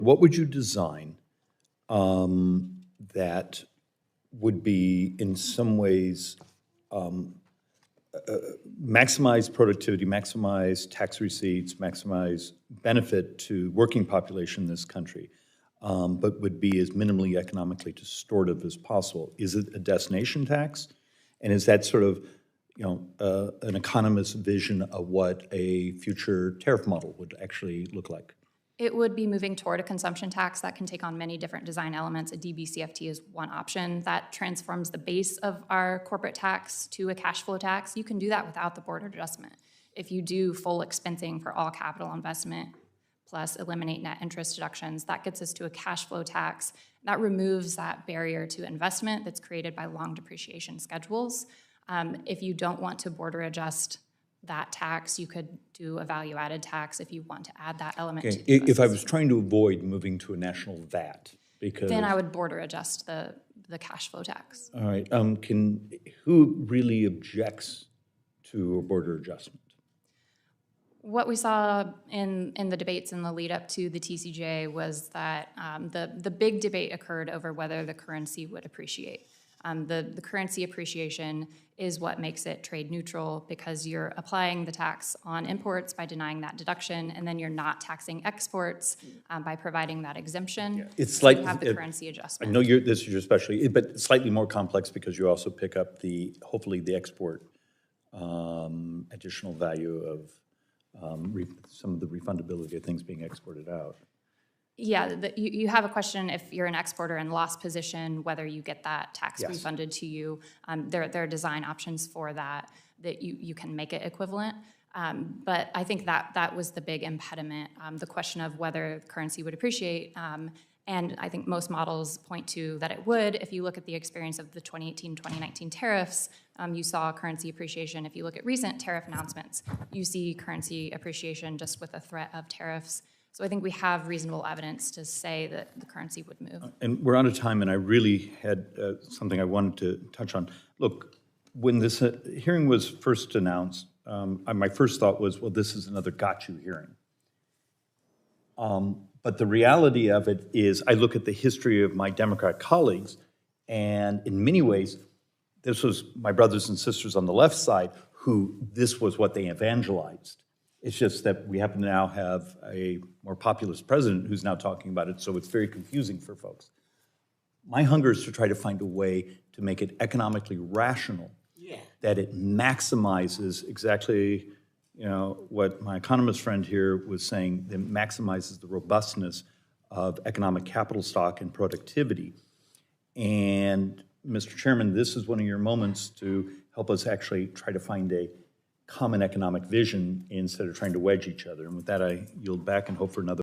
What would you design that would be in some ways maximize productivity, maximize tax receipts, maximize benefit to working population in this country, but would be as minimally economically distortive as possible? Is it a destination tax? And is that sort of, an economist's vision of what a future tariff model would actually look like? It would be moving toward a consumption tax that can take on many different design elements. A DBCFT is one option that transforms the base of our corporate tax to a cash flow tax. You can do that without the border adjustment. If you do full expensing for all capital investment, plus eliminate net interest deductions, that gets us to a cash flow tax. That removes that barrier to investment that's created by long depreciation schedules. If you don't want to border adjust that tax, you could do a value-added tax if you want to add that element to the If I was trying to avoid moving to a national VAT, because... Then I would border adjust the cash flow tax. All right. Who really objects to a border adjustment? What we saw in the debates in the lead up to the TCJ was that the big debate occurred over whether the currency would appreciate. The currency appreciation is what makes it trade neutral because you're applying the tax on imports by denying that deduction, and then you're not taxing exports by providing that exemption. Yeah. It's so like you have the currency adjustment. I know this is your specialty, but slightly more complex because you also pick up hopefully the export additional value of some of the refundability of things being exported out. Yeah, you have a question if you're an exporter in loss position, whether you get that tax refunded to you. There are design options for that you can make it equivalent. But I think that was the big impediment, the question of whether currency would appreciate. And I think most models point to that it would. If you look at the experience of the 2018-2019 tariffs, you saw currency appreciation. If you look at recent tariff announcements, you see currency appreciation just with the threat of tariffs. So I think we have reasonable evidence to say that the currency would move. And we're out of time, and I really had something I wanted to touch on. Look, when this hearing was first announced, my first thought was, well, this is another got you hearing. But the reality of it is I look at the history of my Democrat colleagues, and in many ways, this was my brothers and sisters on the left side who this was what they evangelized. It's just that we happen to now have a more populist president who's now talking about it, so it's very confusing for folks. My hunger is to try to find a way to make it economically rational, that it maximizes exactly what my economist friend here was saying, that maximizes the robustness of economic capital stock and productivity. And Mr. Chairman, this is one of your moments to help us actually try to find a common economic vision instead of trying to wedge each other. And with that, I yield back and hope for another